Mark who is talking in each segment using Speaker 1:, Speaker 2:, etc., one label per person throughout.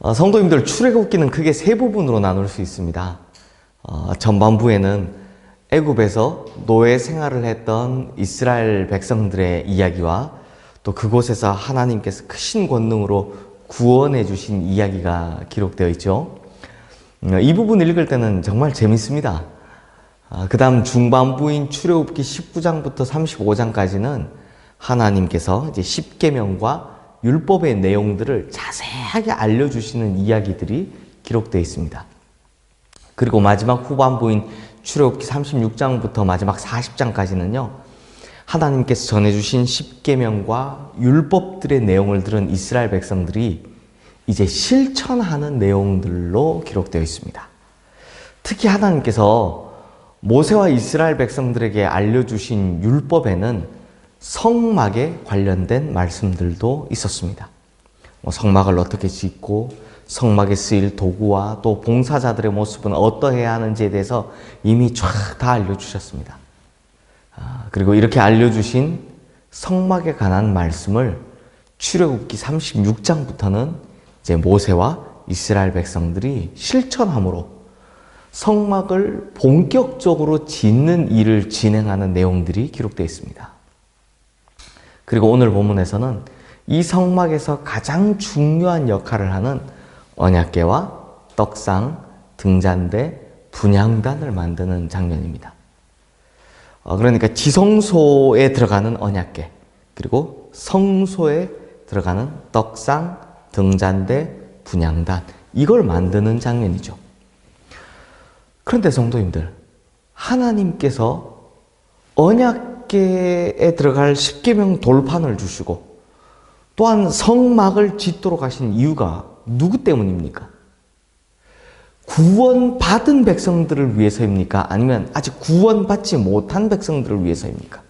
Speaker 1: 성도님들, 출애굽기는 크게 세 부분으로 나눌 수 있습니다. 전반부에는 애굽에서 노예 생활을 했던 이스라엘 백성들의 이야기와 또 그곳에서 하나님께서 크신 권능으로 구원해 주신 이야기가 기록되어 있죠. 이 부분 읽을 때는 정말 재밌습니다. 그 다음 중반부인 출애굽기 19장부터 35장까지는 하나님께서 이제 십계명과 율법의 내용들을 자세하게 알려주시는 이야기들이 기록되어 있습니다. 그리고 마지막 후반부인 출애굽기 36장부터 마지막 40장까지는요, 하나님께서 전해주신 십계명과 율법들의 내용을 들은 이스라엘 백성들이 이제 실천하는 내용들로 기록되어 있습니다. 특히 하나님께서 모세와 이스라엘 백성들에게 알려주신 율법에는 성막에 관련된 말씀들도 있었습니다. 성막을 어떻게 짓고 성막에 쓰일 도구와 또 봉사자들의 모습은 어떠해야 하는지에 대해서 이미 쫙 다 알려주셨습니다. 그리고 이렇게 알려주신 성막에 관한 말씀을 출애굽기 36장부터는 이제 모세와 이스라엘 백성들이 실천함으로 성막을 본격적으로 짓는 일을 진행하는 내용들이 기록되어 있습니다. 그리고 오늘 본문에서는 이 성막에서 가장 중요한 역할을 하는 언약궤와 떡상, 등잔대, 분향단을 만드는 장면입니다. 그러니까 지성소에 들어가는 언약궤, 그리고 성소에 들어가는 떡상, 등잔대, 분향단, 이걸 만드는 장면이죠. 그런데 성도님들, 하나님께서 언약궤에 들어갈 십계명 돌판을 주시고 또한 성막을 짓도록 하신 이유가 누구 때문입니까? 구원받은 백성들을 위해서입니까? 아니면 아직 구원받지 못한 백성들을 위해서입니까?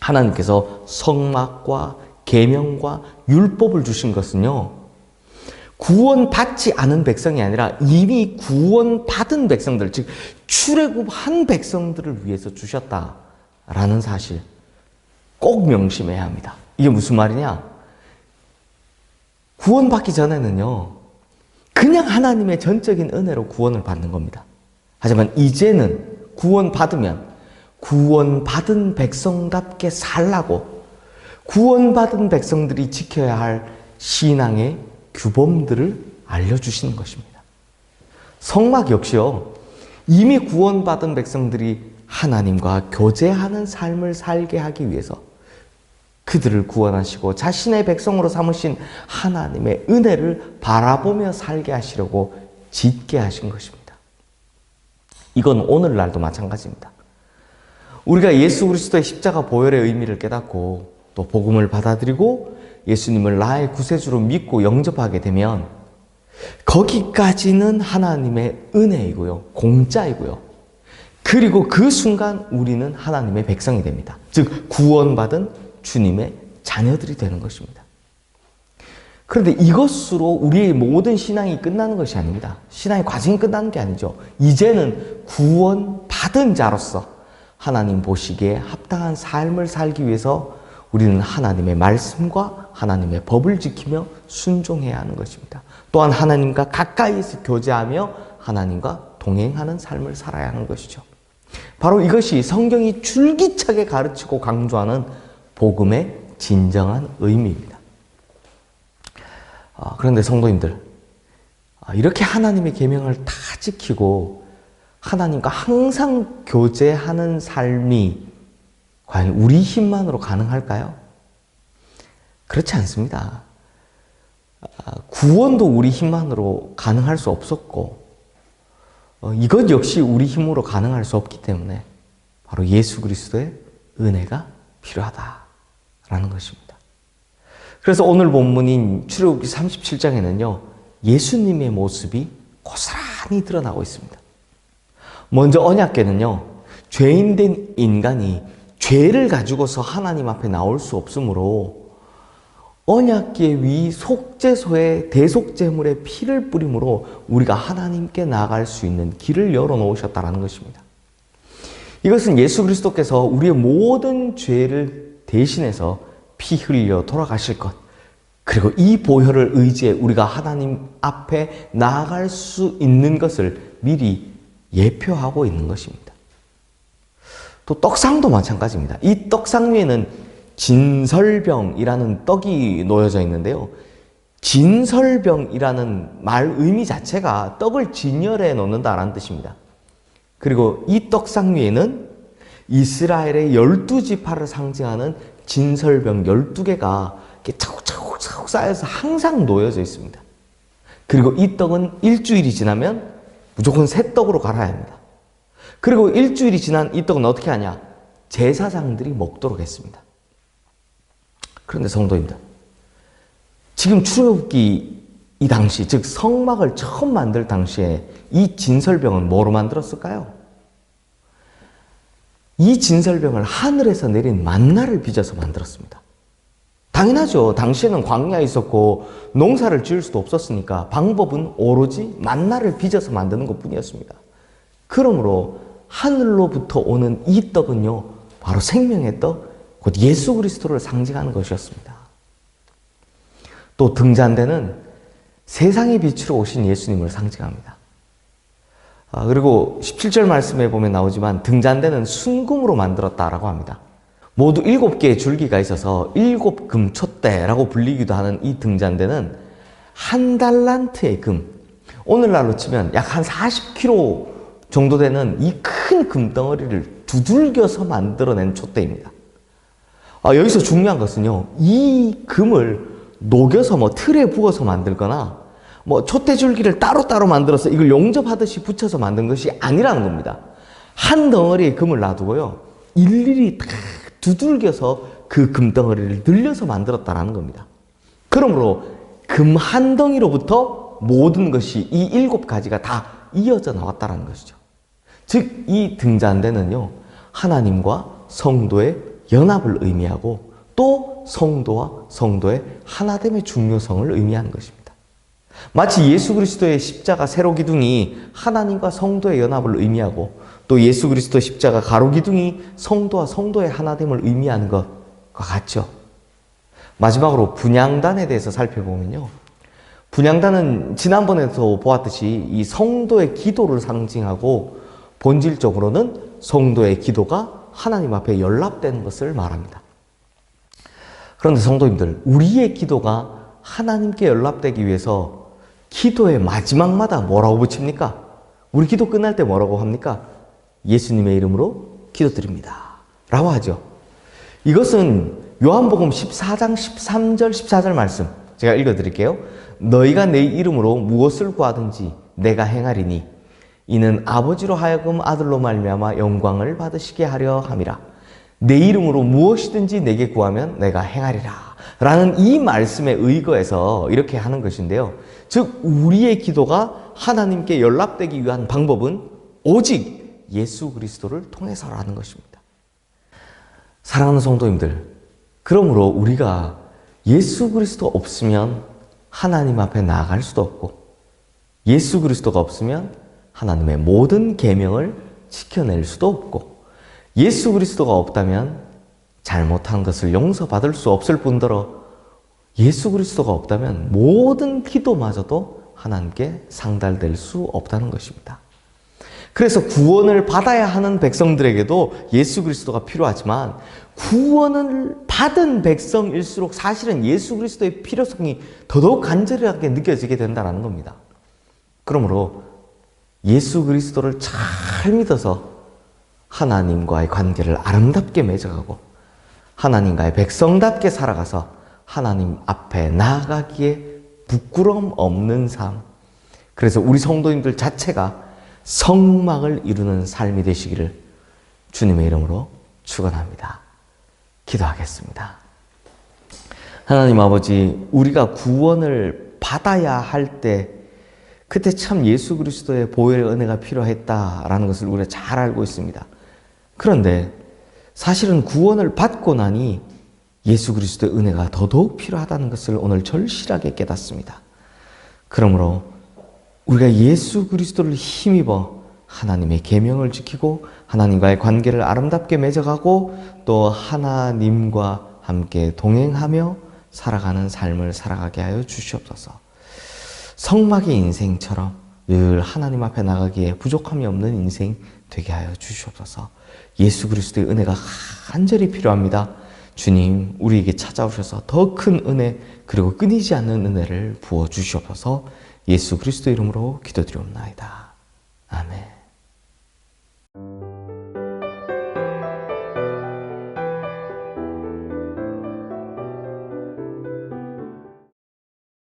Speaker 1: 하나님께서 성막과 계명과 율법을 주신 것은요, 구원받지 않은 백성이 아니라 이미 구원받은 백성들, 즉 출애굽한 백성들을 위해서 주셨다라는 사실 꼭 명심해야 합니다. 이게 무슨 말이냐? 구원받기 전에는요, 그냥 하나님의 전적인 은혜로 구원을 받는 겁니다. 하지만 이제는 구원받으면 구원받은 백성답게 살라고 구원받은 백성들이 지켜야 할 신앙의 규범들을 알려주시는 것입니다. 성막 역시요, 이미 구원받은 백성들이 하나님과 교제하는 삶을 살게 하기 위해서 그들을 구원하시고 자신의 백성으로 삼으신 하나님의 은혜를 바라보며 살게 하시려고 짓게 하신 것입니다. 이건 오늘날도 마찬가지입니다. 우리가 예수 그리스도의 십자가 보혈의 의미를 깨닫고 또 복음을 받아들이고 예수님을 나의 구세주로 믿고 영접하게 되면 거기까지는 하나님의 은혜이고요, 공짜이고요. 그리고 그 순간 우리는 하나님의 백성이 됩니다. 즉 구원받은 주님의 자녀들이 되는 것입니다. 그런데 이것으로 우리의 모든 신앙이 끝나는 것이 아닙니다. 신앙의 과정이 끝나는 게 아니죠. 이제는 구원받은 자로서 하나님 보시기에 합당한 삶을 살기 위해서 우리는 하나님의 말씀과 하나님의 법을 지키며 순종해야 하는 것입니다. 또한 하나님과 가까이에서 교제하며 하나님과 동행하는 삶을 살아야 하는 것이죠. 바로 이것이 성경이 줄기차게 가르치고 강조하는 복음의 진정한 의미입니다. 그런데 성도님들, 이렇게 하나님의 계명을 다 지키고 하나님과 항상 교제하는 삶이 과연 우리 힘만으로 가능할까요? 그렇지 않습니다. 구원도 우리 힘만으로 가능할 수 없었고 이것 역시 우리 힘으로 가능할 수 없기 때문에 바로 예수 그리스도의 은혜가 필요하다라는 것입니다. 그래서 오늘 본문인 출애굽기 37장에는요, 예수님의 모습이 고스란히 드러나고 있습니다. 먼저 언약궤는요, 죄인된 인간이 죄를 가지고서 하나님 앞에 나올 수 없으므로 언약궤 위 속죄소에 대속제물의 피를 뿌림으로 우리가 하나님께 나아갈 수 있는 길을 열어놓으셨다는 것입니다. 이것은 예수 그리스도께서 우리의 모든 죄를 대신해서 피 흘려 돌아가실 것, 그리고 이 보혈을 의지해 우리가 하나님 앞에 나아갈 수 있는 것을 미리 예표하고 있는 것입니다. 또 떡상도 마찬가지입니다. 이 떡상 위에는 진설병이라는 떡이 놓여져 있는데요. 진설병이라는 말 의미 자체가 떡을 진열해 놓는다라는 뜻입니다. 그리고 이 떡상 위에는 이스라엘의 12지파를 상징하는 진설병 12개가 이렇게 차곡차곡 쌓여서 항상 놓여져 있습니다. 그리고 이 떡은 일주일이 지나면 무조건 새 떡으로 갈아야 합니다. 그리고 일주일이 지난 이 떡은 어떻게 하냐? 제사장들이 먹도록 했습니다. 그런데 성도님들, 지금 출애굽기 이 당시, 즉 성막을 처음 만들 당시에 이 진설병은 뭐로 만들었을까요? 이 진설병을 하늘에서 내린 만나를 빚어서 만들었습니다. 당연하죠. 당시에는 광야에 있었고 농사를 지을 수도 없었으니까 방법은 오로지 만나를 빚어서 만드는 것뿐이었습니다. 그러므로 하늘로부터 오는 이 떡은요, 바로 생명의 떡, 곧 예수 그리스도를 상징하는 것이었습니다. 또 등잔대는 세상의 빛으로 오신 예수님을 상징합니다. 그리고 17절 말씀에 보면 나오지만 등잔대는 순금으로 만들었다라고 합니다. 모두 7개의 줄기가 있어서 7금촛대라고 불리기도 하는 이 등잔대는 한 달란트의 금, 오늘날로 치면 약 한 40kg 정도 되는 이 큰 금덩어리를 두들겨서 만들어낸 촛대입니다. 여기서 중요한 것은요, 이 금을 녹여서 틀에 부어서 만들거나 촛대 줄기를 따로따로 만들어서 이걸 용접하듯이 붙여서 만든 것이 아니라는 겁니다. 한 덩어리의 금을 놔두고요, 일일이 다 두들겨서 그 금덩어리를 늘려서 만들었다라는 겁니다. 그러므로 금 한 덩이로부터 모든 것이 이 7가지가 다 이어져 나왔다는 것이죠. 즉, 이 등잔대는요, 하나님과 성도의 연합을 의미하고 또 성도와 성도의 하나됨의 중요성을 의미하는 것입니다. 마치 예수 그리스도의 십자가 세로 기둥이 하나님과 성도의 연합을 의미하고 또 예수 그리스도 십자가 가로 기둥이 성도와 성도의 하나됨을 의미하는 것과 같죠. 마지막으로 분향단에 대해서 살펴보면요, 분향단은 지난번에도 보았듯이 이 성도의 기도를 상징하고 본질적으로는 성도의 기도가 하나님 앞에 연락되는 것을 말합니다. 그런데 성도님들, 우리의 기도가 하나님께 연락되기 위해서 기도의 마지막마다 뭐라고 붙입니까? 우리 기도 끝날 때 뭐라고 합니까? 예수님의 이름으로 기도드립니다 라고 하죠. 이것은 요한복음 14장 13절 14절 말씀 제가 읽어드릴게요. 너희가 내 이름으로 무엇을 구하든지 내가 행하리니 이는 아버지로 하여금 아들로 말미암아 영광을 받으시게 하려 함이라. 내 이름으로 무엇이든지 내게 구하면 내가 행하리라 라는 이 말씀에 의거해서 이렇게 하는 것인데요. 즉 우리의 기도가 하나님께 연락되기 위한 방법은 오직 예수 그리스도를 통해서라는 것입니다. 사랑하는 성도님들, 그러므로 우리가 예수 그리스도 없으면 하나님 앞에 나아갈 수도 없고 예수 그리스도가 없으면 하나님의 모든 계명을 지켜낼 수도 없고 예수 그리스도가 없다면 잘못한 것을 용서받을 수 없을 뿐더러 예수 그리스도가 없다면 모든 기도마저도 하나님께 상달될 수 없다는 것입니다. 그래서 구원을 받아야 하는 백성들에게도 예수 그리스도가 필요하지만 구원을 받은 백성일수록 사실은 예수 그리스도의 필요성이 더더욱 간절하게 느껴지게 된다는 겁니다. 그러므로 예수 그리스도를 잘 믿어서 하나님과의 관계를 아름답게 맺어가고 하나님과의 백성답게 살아가서 하나님 앞에 나아가기에 부끄러움 없는 삶, 그래서 우리 성도님들 자체가 성막을 이루는 삶이 되시기를 주님의 이름으로 축원합니다. 기도하겠습니다. 하나님 아버지, 우리가 구원을 받아야 할 때 그때 참 예수 그리스도의 보혈의 은혜가 필요했다라는 것을 우리가 잘 알고 있습니다. 그런데 사실은 구원을 받고 나니 예수 그리스도의 은혜가 더더욱 필요하다는 것을 오늘 절실하게 깨닫습니다. 그러므로 우리가 예수 그리스도를 힘입어 하나님의 계명을 지키고 하나님과의 관계를 아름답게 맺어가고 또 하나님과 함께 동행하며 살아가는 삶을 살아가게 하여 주시옵소서. 성막의 인생처럼 늘 하나님 앞에 나가기에 부족함이 없는 인생 되게 하여 주시옵소서. 예수 그리스도의 은혜가 간절히 필요합니다. 주님, 우리에게 찾아오셔서 더 큰 은혜 그리고 끊이지 않는 은혜를 부어 주시옵소서. 예수 그리스도 이름으로 기도드리옵나이다.